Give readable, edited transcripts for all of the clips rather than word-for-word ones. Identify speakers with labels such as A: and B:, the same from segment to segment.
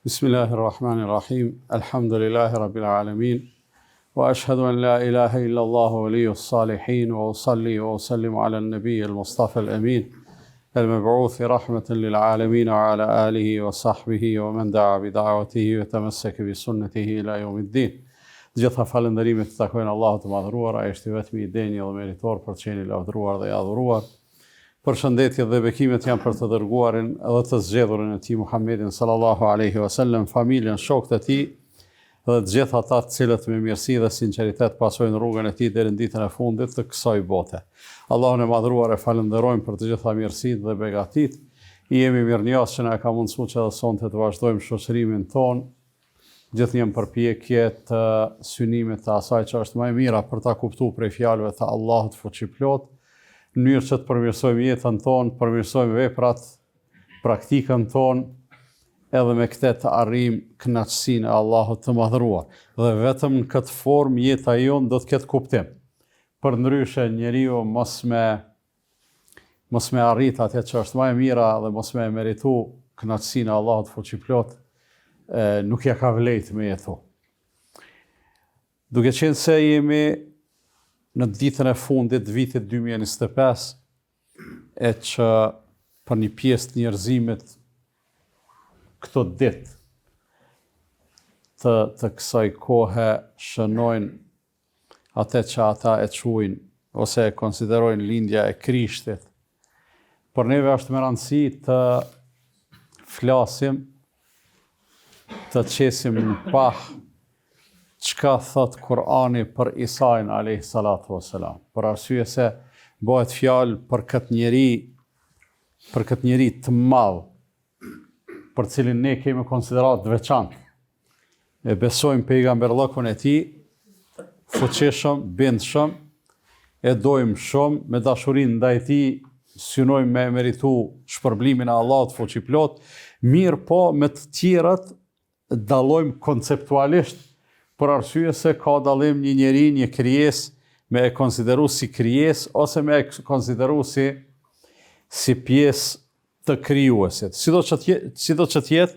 A: Bismillahirrahmanirrahim. Alhamdulillahi rabbil alamin. Wa ashhadu an la ilaha illa Allah waliyus salihin wa usalli wa usallimu ala an-nabiy al-mustafa al-amin al-mab'uth rahmatan lil alamin wa ala alihi wa sahbihi wa man da'a bi da'watihi wa tamassaka bi sunnatihi ila yawmiddin. Gjitha falënderimet të takojnë Allahut të madhëruar, ai është vetëm i denjë dhe meritor për të qenë i lavdëruar dhe i adhuruar. Përshëndetje dhe bekimet janë për të dërguarin edhe të zgjedhurin e tij Muhammedin sallallahu alaihi wasallam, familjen, shokët e tij dhe të gjithë ata të cilët me mirësi dhe sinqeritet pasojnë rrugën e tij deri në ditën e fundit të kësaj bote. Allahun e madhëruar e falenderojmë për të gjitha mirësitë dhe begatitë. I jemi mirënjohës që na ka mundsuar që edhe sonte të vazhdojmë shoqërimin ton. Gjithë një përpjekje të synimit të asaj që është më e mira për ta kuptuar prej fjalëve të Allahut fuqiplot, në mënyrë që të përmirësojmë jetën tonë, përmirësojmë veprat, praktikën tonë, edhe me këtë të arrijmë kënaqësinë e Allahut të madhëruar. Dhe vetëm në këtë formë jeta jonë do të ketë kuptim. Përndryshe njeriu mos me arrit atje që është më e mira dhe mos me meritu kënaqësinë e Allahut fuqiplot, nuk ja ka vlejtë me jetu. Duke qenë se jemi në ditën e fundit vitit 2025, e që për një pjesë të njerëzimit këto ditë të kësaj kohe shënojnë atë që ata e quajnë ose e konsiderojnë lindja e Krishtit. Por neve është me rëndësi të flasim, të qesim në pah çka thot Kur'ani për Isain alayhi salatu wassalam. Për arsye se bëhet fjalë për këtë njeri të madh, për cilin ne kemi konsiderat të veçantë. E besojmë pejgamberllëkun e tij, fuqishëm, bindshëm, e dojmë shumë, me dashurinë ndaj tij synojmë me meritu shpërblimin e Allahut fuqiplot, mirë po me të tjerat dallojmë konceptualisht, për arsye se ka dallim një njeri, një krijesë me e konsideru si krijesë ose me e konsideru si pjesë të krijuesit. Sido që të jetë,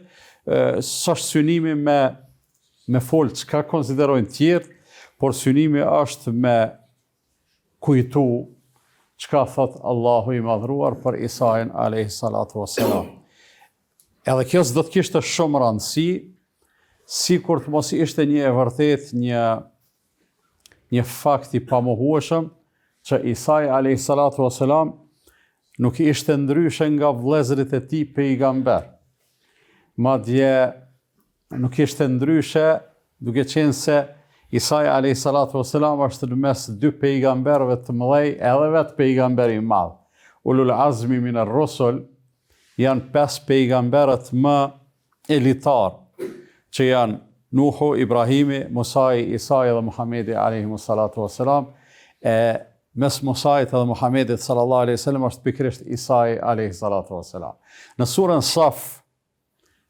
A: s'është synimi me folë çka konsiderojnë tjerë, por synimi është me kujtu çka thot Allahu i madhruar për Isain alayhi salatu wassalam. Edhe kjo s'do të kishte shumë rëndësi, sikur të mos ishte një e vërtet, një fakt i pamohueshëm që Isai alayhi salatu wassalam nuk ishte ndryshe nga vëllezërit e tij pejgamber. Madje nuk ishte ndryshe, duke qenë se Isai alayhi salatu wassalam është në mes dy pejgamberëve të mëdhej, edhe vetë pejgamberi i madh. Ulul azmi min ar-rusul janë 5 pejgamberët më elitar, që janë Nuhu, Ibrahimi, Musai, Isai dhe Muhamedi alayhi salatu wassalam. Mes Musait dhe Muhamedit sallallahu alaihi wasallam është pikërisht Isai alayhi salatu wassalam. Në surën Saf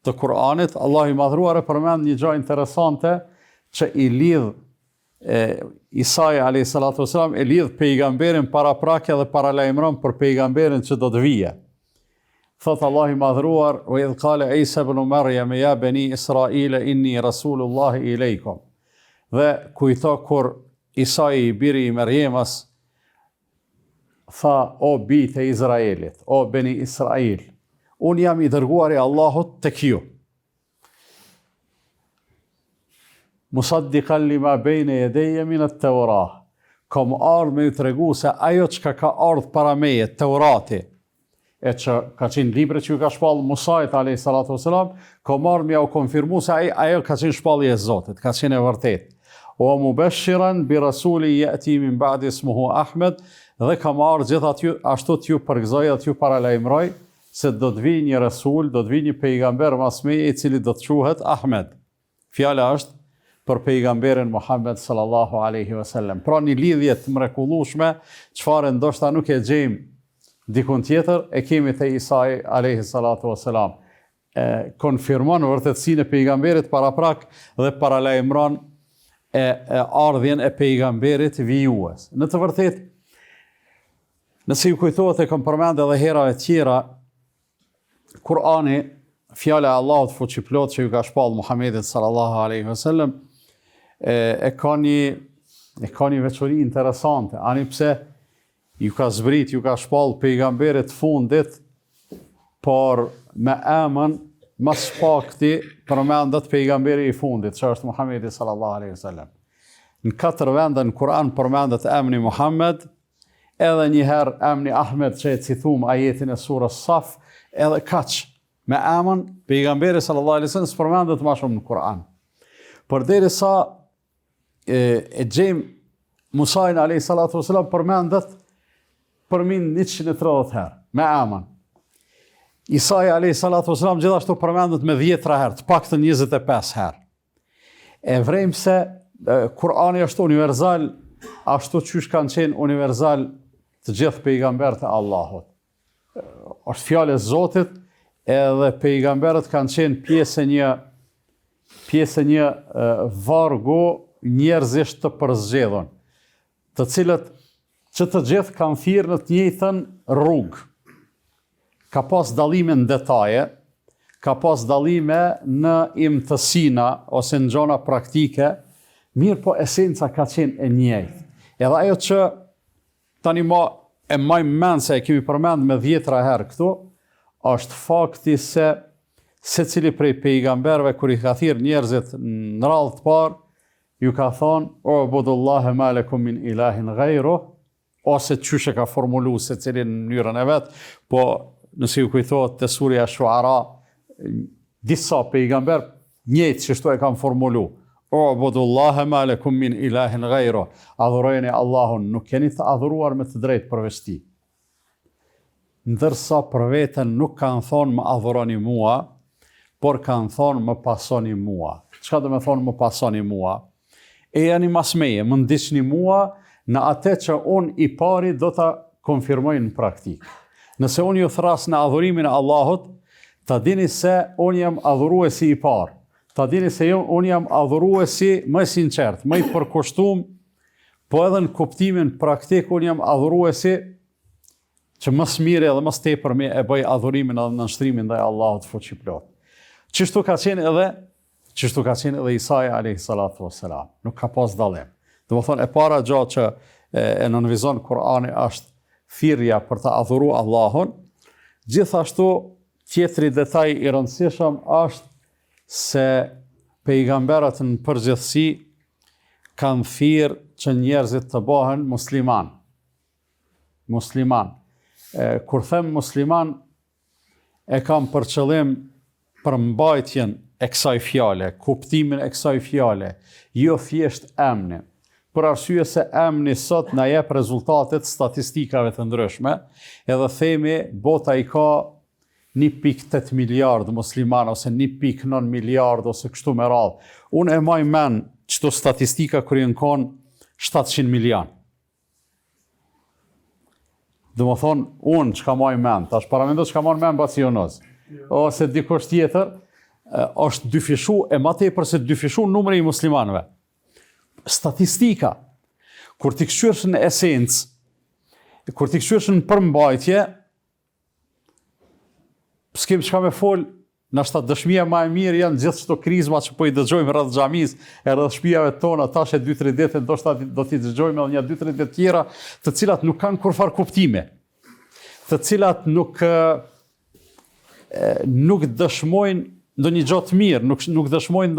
A: të Kur'anit, Allahu i madhruar e përmend një gjë interesante që i lidh Isai alayhi salatu wassalam, e lidh pejgamberin paraprakje dhe paralajmëron për pejgamberin që do të vijë. Thot Allah i madhruar, wa idh qala Isa ibn Maryam ya bani Israila inni rasulullahi ilaykum. Dhe kujto kur Isai i biri i Maryamës tha, o bijtë e Izraelit, o bani Israil, unë jam i dërguar i Allahut tek ju. Musaddiqan lima bayna yadayya min at-Tawrah. Kam ardhur me ju tregu se ajo çka ka ardhur para meje, Teurati, e që ka qenë libre që ju ka shpallë Musait alayhi salatu wassalam, ka marrë me u konfirmu se ajo ka qenë shpallje e Zotit, ka qenë e vërtet. O mubashiran bi rasuli yati min ba'di ismuhu Ahmed, dhe ka marrë gjithë ashtu t'ju përgëzoj dhe t'ju paralajmëroj se do të vijë një rasul, do të vijë një pejgamber mas meje i cili do të quhet Ahmed. Fjala është për pejgamberin Muhammed sallallahu alaihi wasallam. Pra një lidhje të mrekullueshme, çfarë ndoshta nuk e gjejmë dikun tjetër, e kemi te Isai alayhi salatu wassalam. Konfirmon vërtetësinë e pejgamberit paraprak dhe paralajmëron ardhjen e pejgamberit vijues. Në të vërtetë, nëse ju kujtohet e kam përmend edhe hera e tjera, Kur'ani fjala e Allahut fuqiplot që ju ka shpall Muhamedit sallallahu alaihi wasallam e ka një veçori interesante, ani pse ju ka zbrit, ju ka shpall pejgamberit fundit, por me emën mas pakti përmendet pejgamberi i fundit, që është Muhamedi sallallahu alaihi wasallam. Në 4 vende në Kur'an përmendet emri Muhammed, edhe njëherë emri Ahmed që e cithum ajetin e surës Saf, edhe kaq me emën pejgamberi sallallahu alaihi wasallam përmendet më shumë në Kur'an. Por derisa e gjejmë Musajin alayhi salatu wasalam përmendet përmin 130 herë me emën. Isai alayhi salatu wasalam gjithashtu përmendet me 10 herë, të paktën 25 herë. E vrejmë se Kur'ani është universal, ashtu qysh kanë qenë universal të gjithë pejgamberët e Allahut. Është fjalë e Zotit, edhe pejgamberët kanë qenë pjesë e një vargu njerëzisht të përzgjedhur, të cilët që të gjithë kanë thirrë në të njëjtën rrugë. Ka pas dallime në detaje, ka pas dallime në imtësina ose në gjona praktike, mirë po esenca ka qenë e njëjtë. Edhe ajo që tani e majmë mend se e kemi përmend me 10 herë këtu, është fakti se secili prej pejgamberëve kur i ka thirrë njerëzit në radhë të parë, ju ka thonë: "O budullahe ma lakum min ilahin ghayru", ose çysh e ka formuluar secili në mënyrën e vet, po nëse ju kujtohet te surja Shuara, disa pejgamber njëjtë që shto e kanë formuluar: "O budullahe ma lakum min ilahin ghayru", adhurojeni Allahun, nuk keni të adhuruar me të drejtë përveç tij. Ndërsa për veten nuk kanë thonë më adhuroni mua, por kanë thonë më pasoni mua. Çka do me thonë më pasoni mua? E janë mas meje, më ndiqni mua në atë që unë i pari do ta konfirmoj në praktikë. Nëse unë ju thras në adhurimin e Allahut, ta dini se unë jam adhuruesi i parë. Ta dini se unë jam adhuruesi më sinqert, më i përkushtuar, po edhe në kuptimin praktik unë jam adhuruesi që më mire edhe më tepër me e bëj adhurimin edhe nënshtrimin ndaj Allahut fuqiplot. Çështu ka qenë edhe Isai alayhi salatu wassalam. Nuk ka pas dallim. Domethënë e para gjatë që e nënvizon Kur'ani është thirrja për të adhuruar Allahun. Gjithashtu tjetri detaj i rëndësishëm është se pejgamberët në përgjithësi kanë thirrë që njerëzit të bëhen musliman. Kur them musliman, e kam për qëllim përmbajtjen e kësaj fjale, kuptimin e kësaj fjale, jo thjesht emni. Për arsye se emni sot na jep rezultatet statistikave të ndryshme, edhe themi bota i ka 1.8 miliard musliman, ose 1.9 miliard, ose kështu me radhë. Unë e maj men qëto statistika kër jenë konë 700 milion. Dhe më thonë, unë që ka maj men, tash paramendo që ka maj men bacionoz, ose dikush tjetër, është dyfishu, e ma tepër se dyfishu numri i muslimanëve. Statistika, kur t'i këshyrsh në esencë, kur t'i këshyrsh në përmbajtje, s'kem çka me fol, nashta dëshmia më e mirë janë gjithë çto krizma që po i dëgjojmë rreth xhamis, e rreth shtëpive tona, tash e 2-3 ditë ndoshta do t'i dëgjojmë edhe 2-3 ditë tjera, të cilat nuk kanë kurfar kuptime, të cilat nuk dëshmojnë ndonjë gjë të mirë, nuk dëshmojnë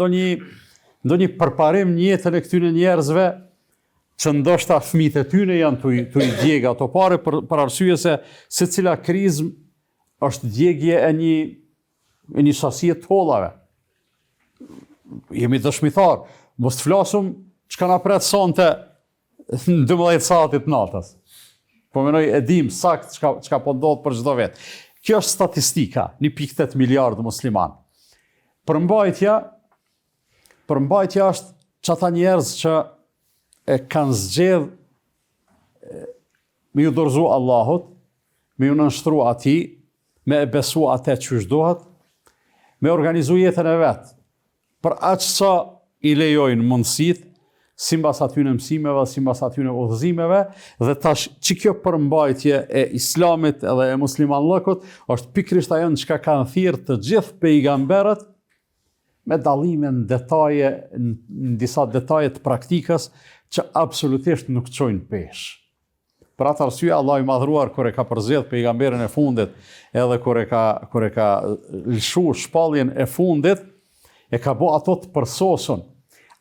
A: ndonjë përparim në jetën e këtyre njerëzve që ndoshta fëmijët e tyre janë tu i djegë ato pare për arsye se secila krizë është djegje e një sasi të hollave. Jemi dëshmitar, mos të flasum çka na pret sonte në 12 satit natës. Po menoj e dim sakt çka po ndodh për çdo vet. Kjo është statistika, 1.8 miliard musliman. Përmbajtja është që ata njerëz që e kanë zgjedh me ju dorëzu Allahut, me ju nënshtru atij, me e besu atë që shdohet, me organizu jetën e vetë, për aq sa i lejojnë mundësit, simbas atyne mësimeve, simbas atyne udhëzimeve, dhe tash që kjo përmbajtje e islamit edhe e muslimanllëkut është pikrisht ajo në çka kanë thirrë të gjithë pejgamberët, me dallime në detaje, në disa detaje të praktikës që absolutisht nuk çojnë pesh. Për atë arsye Allah i madhruar kur e ka përzgjedh pejgamberin e fundit, edhe kur e ka lëshu shpalljen e fundit, e ka bë ato të përsosun.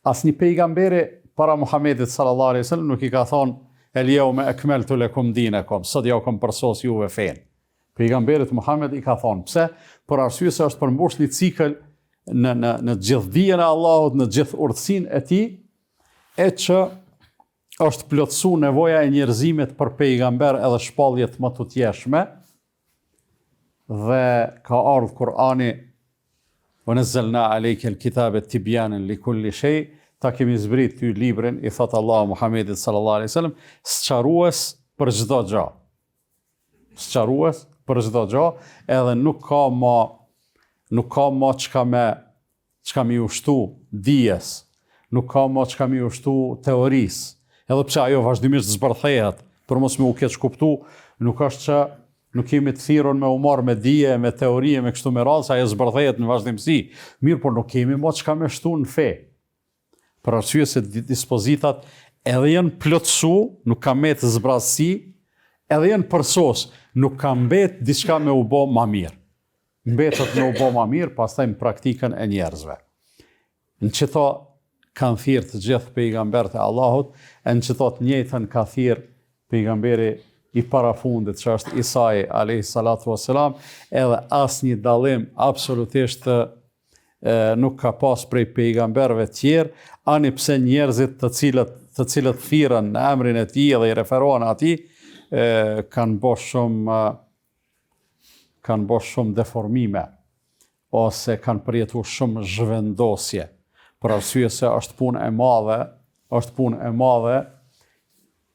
A: Asnjë pejgamberi para Muhamedit sallallahu alaihi wasallam nuk i ka thonë el-yawma akmaltu lakum dinakum, sot ja kam përsos juve fen. Pejgamberit Muhammed i ka thonë, pse? Për arsye se është përmbush një cikël në gjithë dijen e Allahut, në gjithë urtësinë e tij, e që është plotësu nevoja e njerëzimit për pejgamber edhe shpalljet më të tjeshme, dhe ka ardhur Kur'ani wa nazzalna alayka al-kitaba tibyanan likulli shay, ta kemi zbrit ty librin, i thot Allah Muhammedit sallallahu alaihi wasallam, sqarues për çdo gjë. Sqarues për çdo gjë, edhe nuk ka më çka më ushtu dijes, nuk ka më çka më ushtu teorisë. Edhe pse ajo vazhdimisht zbërthehet, për mos me u keq kuptu, nuk është që nuk kemi të thirrur me u marr me dije, me teori, me kështu me radhë, sa ajo zbërthehet në vazhdimsi. Mirë, por nuk kemi më çka me shtu në fe. Për arsye se dispozitat edhe janë plotësu, nuk ka me të zbrazësi, edhe janë përsos, nuk ka mbet diçka me u bë më mirë. Mbetet me u bë më mirë, pastaj në praktikën e njerëzve. Në çto kanë thirrë të gjithë pejgamberët e Allahut, e në qëto të njëjtën ka thirrë pejgamberi i parafundit, që është Isai alayhi salatu wassalam, edhe asnjë dallim absolutisht nuk ka pas prej pejgamberëve tjerë, ani pse njerëzit të cilët thirrën në emrin e tij dhe i referohen atij, kanë bërë shumë deformime, ose kanë përjetuar shumë zhvendosje. Për arsye se është punë e madhe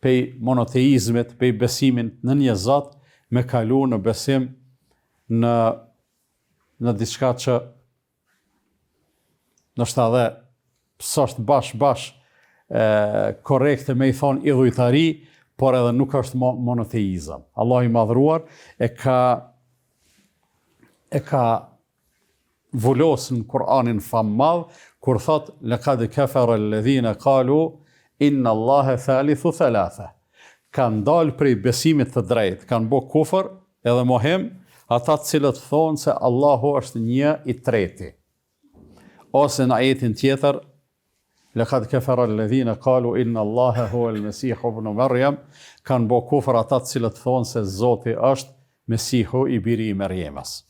A: pej monoteizmit, pej besimin në një Zot, me kalu në besim në diçka që nështë edhe s'është bash korrekte me i thonë idhujtari, por edhe nuk është monoteizëm. Allah i madhruar e ka vulosën në Kur'anin fammadh, kur thot laqad kafara alladhina qalu inna Allaha thalithu thalatha. Kanë dalë prej besimit të drejtë, kanë bë kufër edhe mohim ata të cilët thonë se Allahu është një i treti. Ose në ajetin tjetër laqad kafara alladhina qalu inna Allaha huwa al-Masih ibn Maryam, kanë bë kufër ata të cilët thonë se Zoti është Mesihu i biri i Merjemës.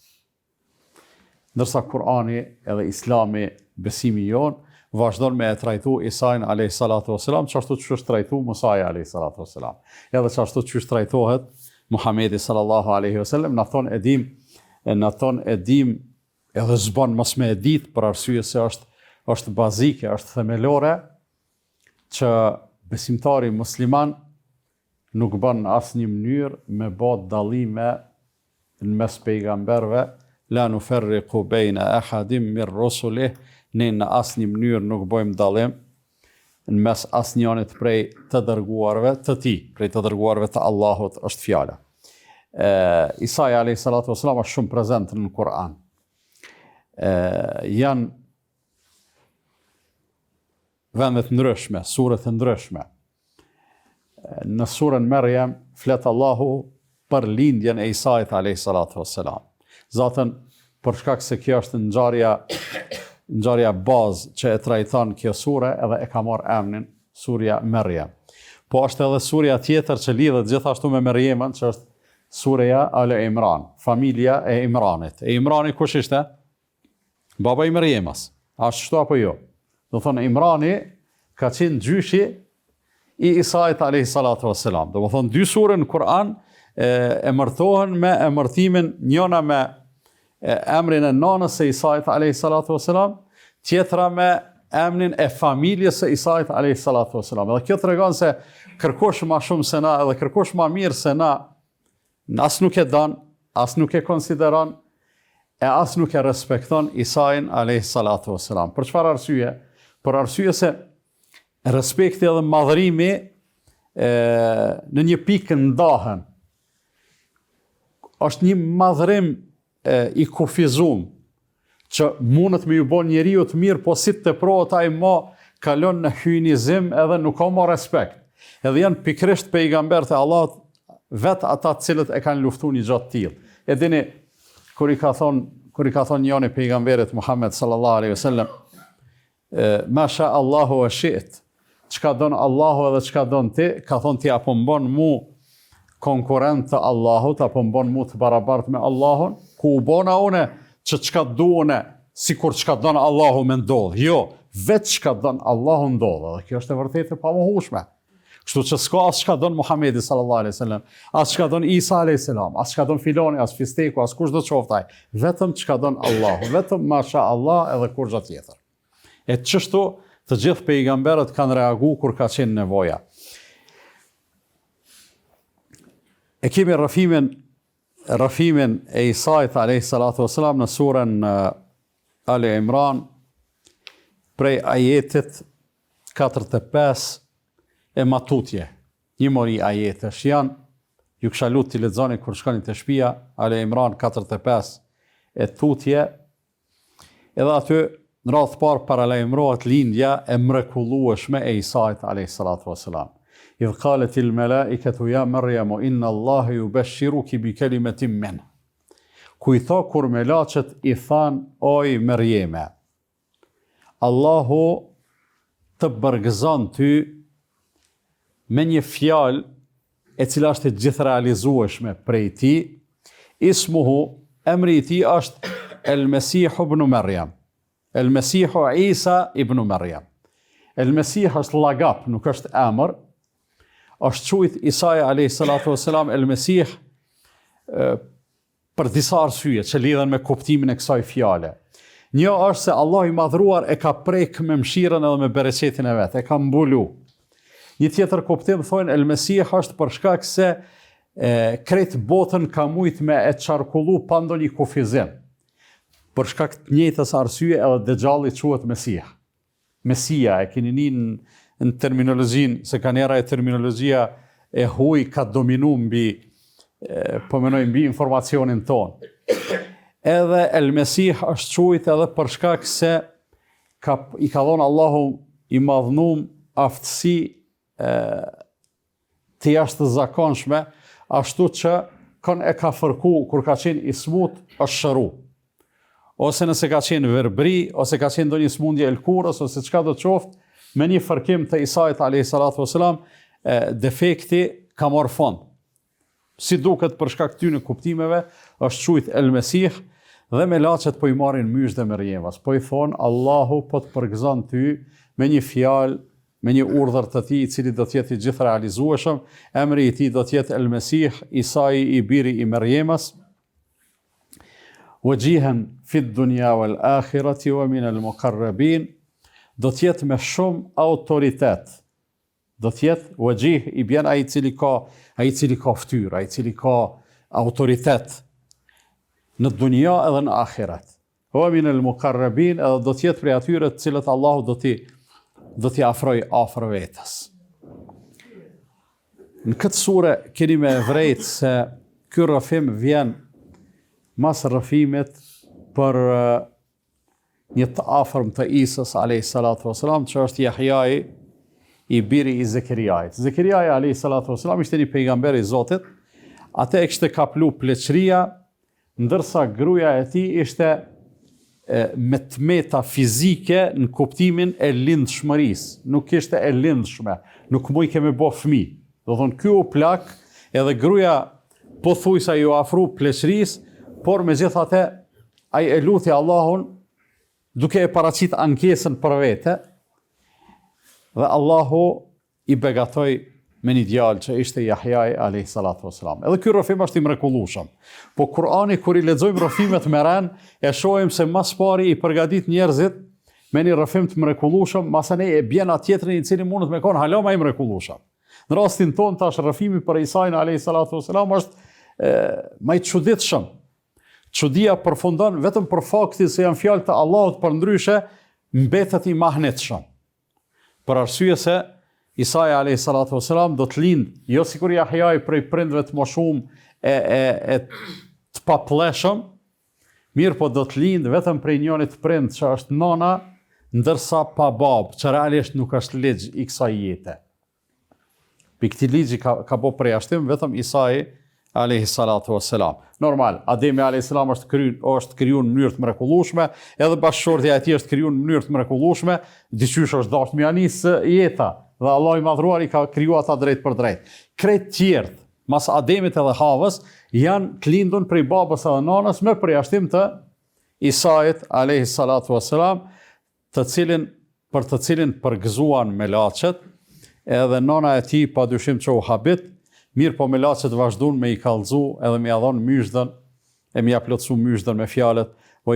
A: Ndërsa Kur'ani edhe Islami, besimi jon, vazhdon me e trajtu Isain alayhi salatu wassalam, çashtu që është trajtu Musa alayhi salatu wassalam. Edhe çashtu që është trajtohet Muhamedi sallallahu alaihi wasallam, na thon edhim edhe zbon mos me e ditë, për arsye se është bazike, është themelore, që besimtari musliman nuk bën në asnjë mënyrë me bë dallime në mes pejgamberëve, la nufarriqu baina ahadin min rusulih, ne në asnjë mënyrë nuk bëjmë dallim në mes asnjënit prej të dërguarve të tij, prej të dërguarve të Allahut është fjala. Isa alayhi salatu wassalam është shumë prezent në Kur'an. Janë vende të ndryshme, sure të ndryshme. Në surën Maryam flet Allahu për lindjen e Isait alayhi salatu wassalam. Zatën, për shkak se kjo është ngjarja bazë që e trajton kjo sure, edhe e ka marrë emrin surja Maryam. Po është edhe surja tjetër që lidhet gjithashtu me Maryamën, që është surja Ale Imran, familja e Imranit. E Imrani kush ishte? Baba i Maryamës. A është kështu apo jo? Do thonë Imrani ka qenë gjyshi i Isait alayhi salatu wassalam. Do thonë dy sure në Kur'an emërtohen me emërtimin, njëna me emrin e nanës së Isait alayhi salatu wassalam, tjetra me emrin e familjes së Isait alayhi salatu wassalam. Dhe kjo tregon se kërkosh më shumë se na, edhe kërkosh më mirë se na, as nuk e don, as nuk e konsideron, e as nuk e respekton Isain alayhi salatu wassalam. Për çfarë arsye? Për arsye se respekti edhe madhërimi në një pikë ndahen. Është një madhërim i kufizum, që mundet me ju bo njeriu të mirë, po si të prohet ai ma kalon në hynizim edhe nuk ka ma respekt. Edhe janë pikrisht pejgamberët e Allahut, vetë ata të cilët e kanë luftu një gjatë tillë. E dini, kur i ka thonë njëri pejgamberit Muhammed sallallahu alaihi wasallam, Masha Allahu wa shi't, çka don Allahu edhe çka don ti, ka thonë ti apo mbon mu konkurrent të Allahut, apo mbon mu të barabartë me Allahun, ku u bona une që çka duone, sikur çka don Allahu me ndodh. Jo, vetë çka don Allahu ndodh. Dhe kjo është e vërtetë e pamohshme. Kështu që s'ka as çka don Muhamedi sallallahu alaihi wasallam, as çka don Isa alayhis salam, as çka don filoni, as fisteku, as kush do të qoftaj. Vetëm çka don Allahu, vetëm masha Allah edhe kurrë tjetër. E çështu të gjithë pejgamberët kanë reaguar kur ka qenë nevoja. E kemi rrafimin e Isait alayhis salatu wasalam në surën Ali Imran prej ajetit 45 e matutje. Një mori ajetesh janë, ju kisha lutë t'i lexoni kur shkoni te shtëpia, Ali Imran 45 e tutje, edhe aty në radhë parë paralajmërohet lindja e mrekullueshme e Isait alayhis salatu wassalam. Idh qalet il malaikatu ya Maryam inna Allah yubashshiruki bi kalimatin min. Ku i tha kur melaçet i than oj Maryeme, Allahu të bërgëzon ty me një fjalë e cila është e gjithë realizueshme prej ti, ismuhu, emri i tij është El Mesihu ibn Maryam. El Mesihu Isa ibn Maryam. El Mesih është lagap, nuk është emër. Është quajt Isai alayhis salatu wassalam El Mesih për disa arsye që lidhen me kuptimin e kësaj fjale. Një është se Allah i madhruar e ka prek me mëshirën edhe me bereqetin e vet, e ka mbulu. Një tjetër kuptim thonë El Mesih është për shkak se krejt botën ka mujt me e çarkullu pa ndonjë kufizim. Për shkak të njëjtës arsye edhe Dejjalli quhet Mesih. Mesia e keni në terminologjinë, se ka njëra e terminologjia e huaj ka dominu mbi mbi informacionin tonë. Edhe El Mesih është quajt edhe për shkak se i ka dhënë Allahu i madhnum aftësi të jashtëzakonshme, ashtu që e ka fërku kur ka qenë i smut është shëru. Ose nëse ka qenë verbri, ose ka qenë ndonjë smundje elkurës, ose çka do të qoftë, me një fërkim të Isait alayhis salatu wassalam, defekti ka marrë fond. Si duket për shkak këtyre kuptimeve, është quajt El Mesih dhe melaçet po i marrin mysh dhe Meryemës. Po i thon Allahu po të përgëzon ty me një fjalë, me një urdhër të tij i cili do të jetë i gjithë realizueshëm, emri i tij do të jetë El Mesih, Isai i biri i Meryemës. Wajihan fi dunya wal akhirati wa min al muqarrabin, do të jetë me shumë autoritet. Do të jetë wajih i bjen ai i cili ka fytyrë, ai i cili ka autoritet në dunja edhe në ahiret. Wa min al muqarrabin, edhe do të jetë prej atyre të cilët Allahu do t'i afroj afër vetës. Në këtë sure keni me vrejt se ky rrëfim vjen mas rrëfimit për një të afërm të Isës alayhis salatu wassalam, që është Jahjai i biri i Zekeriait. Zekeriai alayhis salatu wassalam ishte një pejgamber i Zotit. Atë e kishte kaplu pleqëria, ndërsa gruaja e tij ishte me tmeta fizike në kuptimin e lindshmërisë. Nuk ishte e lindshme, nuk muj keme bo fëmijë. Do thonë ky u plak, edhe gruaja pothuajse ju afru pleqërisë, por megjithatë ai e luti Allahun duke e paraqit ankesën për vete, dhe Allahu i begatoi me një djalë që ishte Jahjai alayhis salatu wassalam. Edhe ky rrëfim është i mrekullueshëm. Po Kur'ani kur i lexojmë rrëfimet me ran, e shohim se mas pari i përgatit njerëzit me një rrëfim të mrekullueshëm, masane e bjen atjetrin i cili mundet me kon hala më i mrekullueshëm. Në rastin ton tash rrëfimi për Isain alayhis salatu wassalam është më i çuditshëm. Çudia përfundon vetëm për faktin se janë fjalë të Allahut, përndryshe mbetet i mahnetshëm. Për arsye se Isaja alayhi salatu wasalam do të lind, jo sikur Jahjai prej prindve të moshuar e të paplleshëm, mirë po do të lind vetëm prej njërit prind që është nana, ndërsa pa babë, që realisht nuk është ligj i kësaj jete. Për këtij ligji ka bo përjashtim vetëm Isai alayhi salatu wassalam. Normal, Ademi alayhi salam është kriju në mënyrë të mrekullueshme, edhe bashkëshortja e tij është kriju në mënyrë të mrekullueshme, diçysh është dashur me anis jeta, dhe Allah i madhruar i ka kriju ata drejt për drejt. Krejt tjerët, mas Ademit edhe Havës, janë të lindur prej babës edhe nanës me përjashtim të Isait alayhi salatu wassalam, për të cilin përgëzuan melaçet, edhe nana e tij padyshim që u habit, mirë po melaçet vazhduan me i kallëzu edhe me ia dhon myshdën, e me ia plotësu myshdën me fjalët wa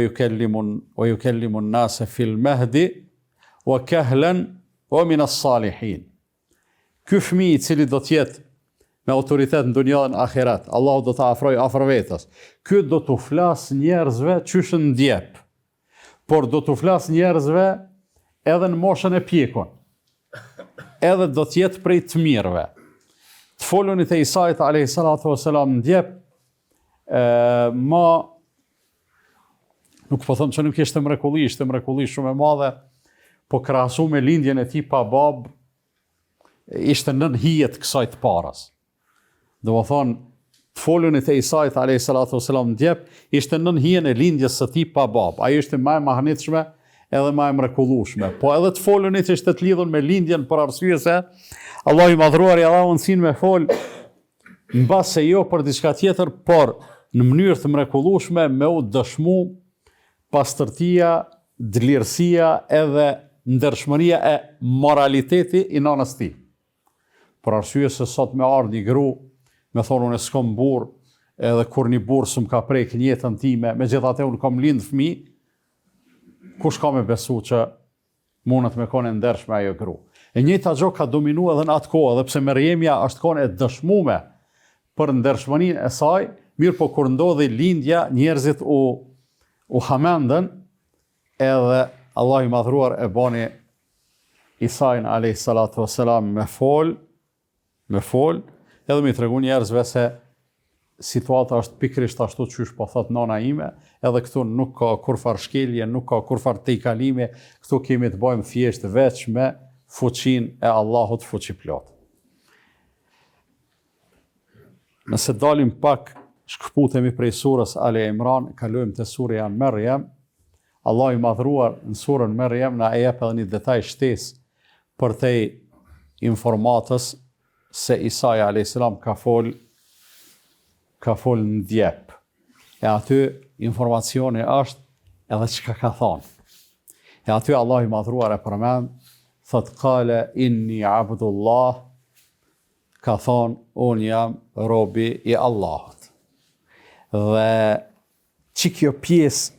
A: yukellimu an-nase fil mahdi wa kahlan wa min as-salihin. Ky fëmijë i cili do të jetë me autoritet në dunjë dhe në ahiret, Allahu do të afrojë afër vetës. Ky do t'u flas njerëzve çysh ndjep, por do t'u flas njerëzve edhe në moshën e pjekun. Edhe do të jetë prej të mirëve. Të folunit e Isait alayhi salatu wassalam ndjep, nuk po them që nuk ishte mrekulli, ishte mrekulli shumë e madhe, po krahasu me lindjen e tij pa babë, ishte nën hijet kësaj të parës. Do të thonë, të folunit e Isait alayhi salatu wassalam ndjep, ishte nën hijen e lindjes së tij pa babë. Ai ishte më e mahnitshme edhe më e mrekullueshme. Po edhe të folunit ishte të lidhur me lindjen për arsye se Allah i madhruar i dha mundësinë me fol mbase jo për diçka tjetër, por në mënyrë të mrekullueshme me u dëshmu pastërtia, dlirësia edhe ndershmëria e moraliteti i nanës tij. Për arsye se sot me ardh një gru, me thonë unë s'kam burr, edhe kur një burr s'm ka prek në jetën time, megjithatë unë kam lind fëmijë, kush ka me besu që mundet me kone ndershme ajo gru. E njëjta gjë ka dominu edhe në atë kohë, edhe pse Meriemja është kone e dëshmume për ndershmërinë e saj, mirë po kur ndodhi lindja, njerëzit u hamendën, edhe Allah i madhruar e bani Isain alayhi salatu wassalam me fol, edhe me tregu njerëzve se situata është pikrisht ashtu qysh po thot nana ime, edhe këtu nuk ka kurfar shkelje, nuk ka kurfar tejkalime, këtu kemi të bëjmë thjesht veç me fuqin e Allahut fuqiplot. Nëse dalim pak, shkëputemi prej surës Ale Imran, kalojmë te surja Maryam, Allah i madhruar në surën Maryam na e jep edhe një detaj shtesë për te informatës se Isai a.s. ka fol në djep. E aty informacioni është edhe çka ka thonë. E aty Allah i madhruar e përmend, thot kale inni abdullah, ka thonë unë jam robi i Allahut. Dhe që kjo pjesë,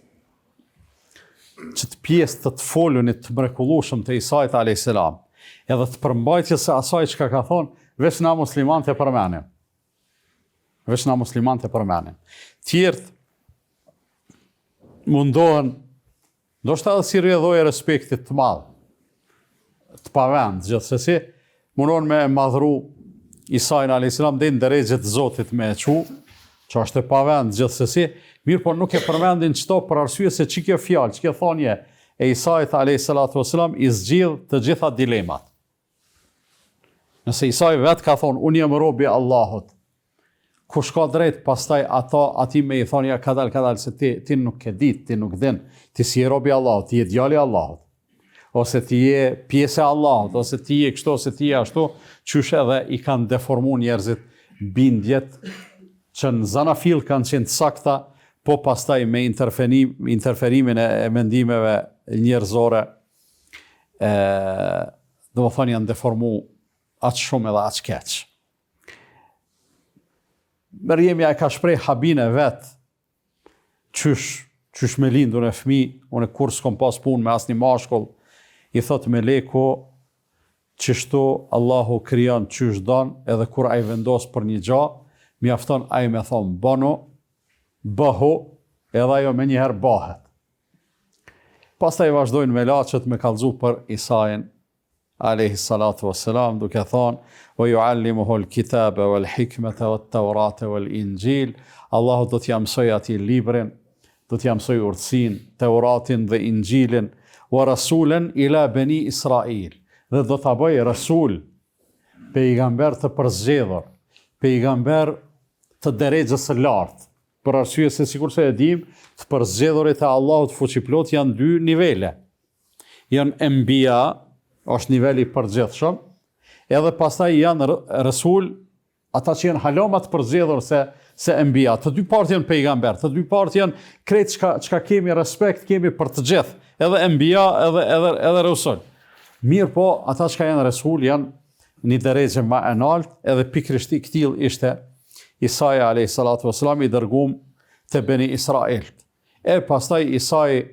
A: që të pjesë të folunit të mrekullueshëm të Isait a.s. edhe të përmbajtjes së asaj çka ka thonë, veç na muslimanët e përmenim. Tjertë mundohen, ndoshta edhe si rrjedhojë respektit të madh, të pavend, gjithsesi, mundohen me madhru Isain a.s. dhe në drejtë të Zotit me e qu, që është e pavend, gjithsesi, mirë por nuk e përmendin çto për arsye se që kjo fjalë, që kjo thonje e Isait a.s. i zgjidh të gjitha dilemat. Nëse Isai vetë ka thonë, unë jam robi Allahut, kush ka drejt, pastaj ati me i thonë, ja kadal, se ti nuk e dit, ti nuk din, ti si je robi Allahut, ti je djali Allahut, ose ti je pjesë e Allahut, ose ti je kështu, ose ti je ashtu, qysh edhe i kanë deformu njerëzit bindjet, që në zanafil kanë qenë të sakta, po pastaj me interferimin e mendimeve njerëzore, do më thonë janë deformu atë shumë edhe atë keq. Meriemja e ka shprej habin e vetë, qysh me lindur e fmi, unë kur s'kom pas pun me asni mashkull, i thot me leku, qështu Allahu krijan qysh don, edhe kur a i vendos për një gja, mi afton a i me thonë banu, bëhu, edhe ajo me njëherë bahet. Pastaj vazhdojnë me lachet me kallëzu për Isain alayhi salatu wassalam, duke thonë: "Wa yu'allimuhu al-kitaba wal-hikmata wat-taurata wal-injil." Allahu do t'ia mësoj atij librin, do t'ia mësoj urtësinë, Teuratin dhe Injilin, wa rasulan ila bani Israil. Dhe do ta bëj rasul, pejgamber të përzgjedhur, pejgamber të drejtës së lartë. Për arsye se sikur se e dim, të përzgjedhurit e Allahut fuqiplot janë dy nivele. Janë enbia, është niveli i përgjithshëm, edhe pastaj janë rasul, ata që janë haloma të përzgjedhur se enbia. Të dy partë janë pejgamber, të dy partë janë krejt çka kemi respekt, kemi për të gjithë, edhe enbia edhe rasul. Mirë po, ata që janë rasul janë një drejtë më e lartë, edhe pikërisht i këtill ishte Isaia alayhi salatu wassalam, i dërguar te Beni Israil. E pastaj Isai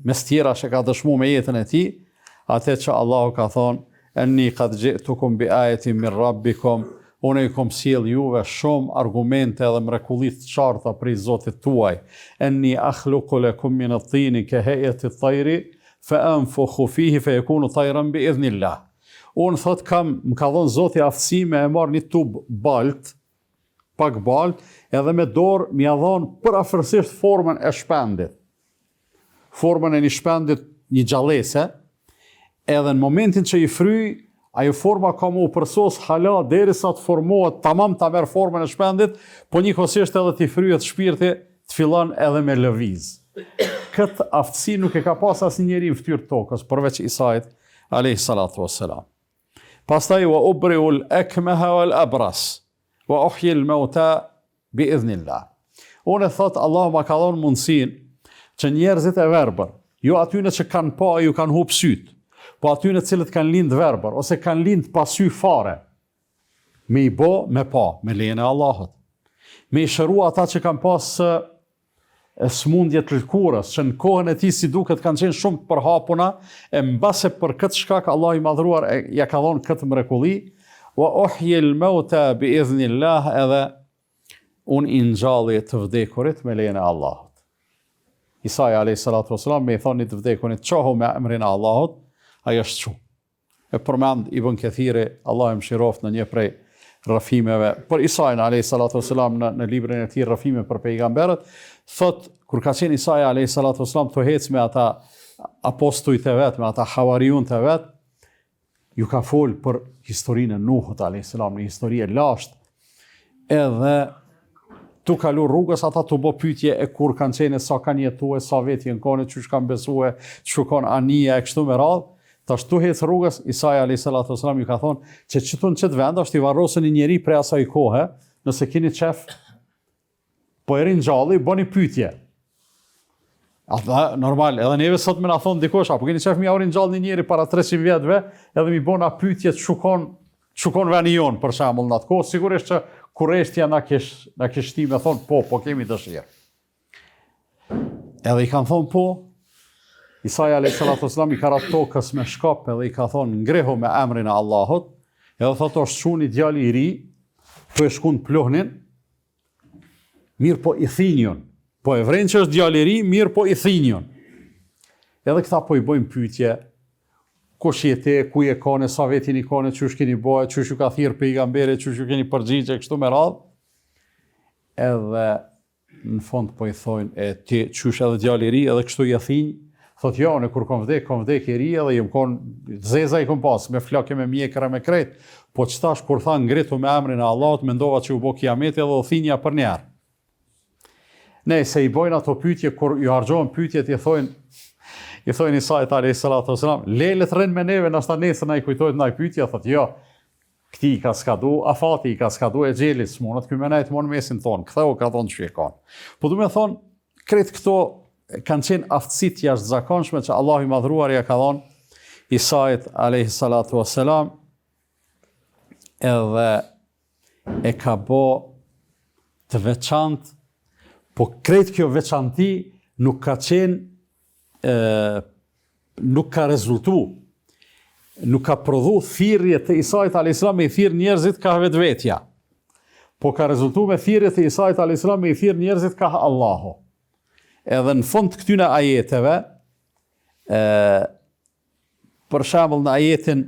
A: mes tjera që ka dëshmuar me jetën e tij, atë që Allahu ka thonë: "Enni qad ji'tukum bi ayatin min rabbikum", unë i kom sjell juve shumë argumente dhe mrekulli të qarta prej Zotit tuaj. "Enni akhluqu lakum min at-tini ka hay'ati at-tayri fa anfukhu fihi fa yakunu tayran bi idhnillah." Unë thot më ka dhënë Zoti aftësi me e marrë një tub balt, pak balt, edhe me dorë m'ia dhënë përafërsisht formën e shpendit. Formën e një shpendit, një gjallëse, edhe në momentin që i fryj, ajo forma ka më u përsos hala derisa të formohet tamam ta merr formën e shpendit, po njëkohësisht edhe të fryhet shpirti, të fillon edhe me lëviz. Këtë aftësi nuk e ka pas asnjë njeri në fytyrë tokës, përveç Isait alayhi salatu wassalam. Pastaj wa ubri'u al-akmaha wal-abras wa uhyi al-mauta bi idhnillah. Unë thot Allah ma ka dhënë mundësinë që njerëzit e verbër, jo atyre që kanë pa, ju kanë hup syt, po atyre të cilët kanë lind verbër ose kanë lind pa sy fare, me i bë me pa, me lejen e Allahut. Me i shëru ata që kanë pas smundje të lëkurës, që në kohën e tij si duket kanë qenë shumë të përhapuna, e mbase për këtë shkak Allah i madhruar ja ka dhënë këtë mrekulli, wa uhyi al-mauta bi idhnillah, edhe unë i ngjalli të vdekurit me lejen e Allahut. Isaia alayhi salatu wassalam me i thoni të vdekurit: "Çohu me emrin e Allahut", ai është çu. E përmend Ibn Kathiri, Allah e mëshiroft, në një prej rrafimeve për Isaia alayhi salatu wassalam në librin e tij rrafime për pejgamberët, thot kur ka qenë Isaia alayhi salatu wassalam të hec me ata apostujt e vet, me ata havariun të vet, ju ka fol për historinë e Nuhut alayhi salam, një histori e lashtë, edhe tu kalu rrugës ata të bë pyetje e kur kanë qenë, sa kanë jetuar, sa vjet janë kanë, çu kanë besuar, çu kanë anija e kështu me radhë. Tash tu hec rrugës, Isaia alayhi salatu wassalam ju ka thonë që çton çet vend është i varrosën një njeri prej asaj kohe, nëse keni qef, po e rin gjalli, bëni pyetje. Ata normal, edhe neve sot më na thon dikush, apo keni qef mi aurin gjallë një njeri para 300 vjetëve, edhe mi bëna pyetje çukon vani jon për shembull në atë kohë, sigurisht që kurreshtja na kish ti me thon po kemi dëshirë. Edhe i kanë thon po. Isaia alayhi salatu wassalam i ka rrat tokës me shkop, edhe i ka thonë ngrehu me emrin e Allahut, edhe thotë është shuni djali i ri, po e shkon plohnin, mirë po i thinjon, po e vren që është djali i ri, mirë po i thinjon. Edhe këta po i bojnë pyetje, kush jete, ku je kone, sa vetin i kone, çush keni bëhe, çush ju ka thirr pejgamberi, çush ju keni përgjigje, kështu me radhë. Edhe në fund po i thojnë, ti çush edhe djali i ri, edhe kështu i thinj. Thot jo, në kur kom vdek i ri, edhe jem kon zeza i kom pas, me flake, me mjekra, me krejt, po qëtash kur tha ngritu me emrin e Allahut, mendova që u bo kiameti edhe u thinja për njerë. Ne, se i bojnë ato pyetje, kur ju hargjohen pyetjet, i thojnë Isait alayhi salatu wassalam, lelet rrin me neve, nashta nesër na i kujtojt na i pyetje, thot jo, këti i ka skadu, afati i ka skadu e gjelis, monët kymenajt mon mesin thonë, këtheu ka thonë që e kanë. Po du me thonë, krejt këto kanë qenë aftësit jashtëzakonshme që Allah i madhruar ja ka thonë Isait alayhi salatu wassalam, edhe e ka bo të veçantë, po krejt kjo veçanti nuk ka qenë, nuk ka rezultu, nuk ka prodhu thirrje të Isait alayhis salam me i thirr njerëzit ka vetvetja, po ka rezultu me thirrje të Isait alayhis salam me i thirr njerëzit ka Allahu. Edhe në fund të këtyne ajeteve, për shembull në ajetin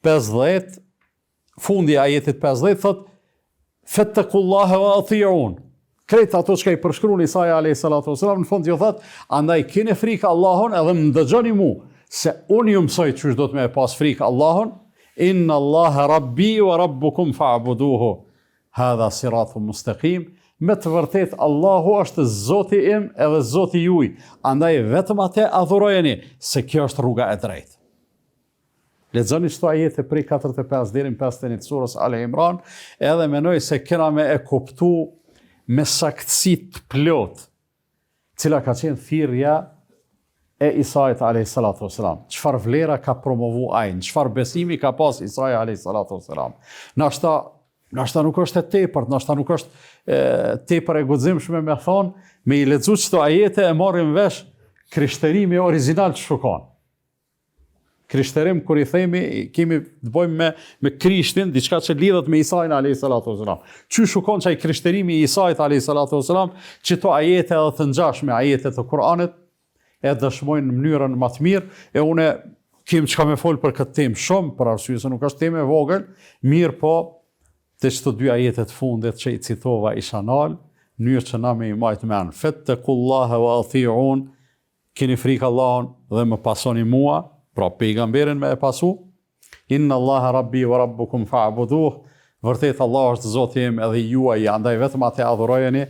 A: 50, fundi i ajetit 50 thot fattaqullaha wa ati'un. Krejt ato që i përshkruan Isai alayhis salatu wasalam në fund ju thot, andaj keni frikë Allahun edhe më dëgjoni mu, se unë ju mësoj çu do të më pas frikë Allahun. Inna Allaha rabbi wa rabbukum fa'buduhu. Hadha siratun mustaqim. Me të vërtet Allahu është Zoti im edhe Zoti juaj. Andaj vetëm atë adhurojeni, se kjo është rruga e drejtë. Lexoni këto ajete prej 45 deri në 51 të surës Al Imran, edhe menoj se kena me e kuptu me saktësi të plot, cila ka qenë thirrja e Isait alayhis salatu wasalam. Çfarë vlera ka promovu ai, çfarë besimi ka pas Isai alayhis salatu wasalam. Nashta nuk është e tepërt, nashta nuk është tepër e guximshme me thonë, me i lexu këto ajete e marrim vesh krishterimi origjinal që shkon. Krishterim, kur i themi, kemi të bëjmë me Krishtin, diçka që lidhet me Isain alayhis salatu wasalam. Çu shkon çaj krishterimi i Isait alayhis salatu wasalam, që to ajete edhe të ngjashme ajete të Kuranit e dëshmojnë në mënyrën më të mirë, e une kem çka me fol për këtë temë shumë, për arsye se nuk është temë e vogël, mirë po të çto dy ajetet fundit që i citova isha nal, mënyrë që na me i majtë men. Fattaqullaha wa ati'un, keni frikë Allahun dhe më pasoni mua, pra pejgamberin me e pasu. Inna Allaha rabbi wa rabbukum fa'buduh. Vërtet Allah është Zoti im edhe juaj, andaj vetëm atë adhurojeni.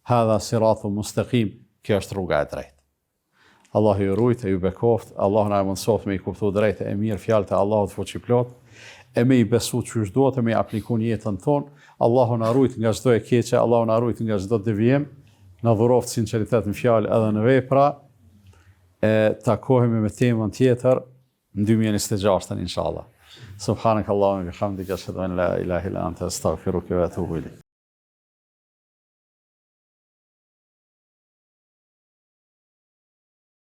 A: Hadha siratun mustaqim, kjo është rruga e drejtë. Allah ju rujt e ju bekoft, Allah na mundsoft me i kuptu drejt e mirë fjalët e Allahut fuqiplot, e me i besu çysh duhet, e me i apliku në jetën tonë. Allahu na rujt nga çdo e keqe, Allahu na rujt nga çdo devijim, na dhuroft sinqeritet në fjalë edhe në vepra. E takohemi me temën tjetër në 2026 inshallah. Subhanakallahumma wa bihamdika ashhadu an la ilaha illa anta astaghfiruka wa atubu ilayk.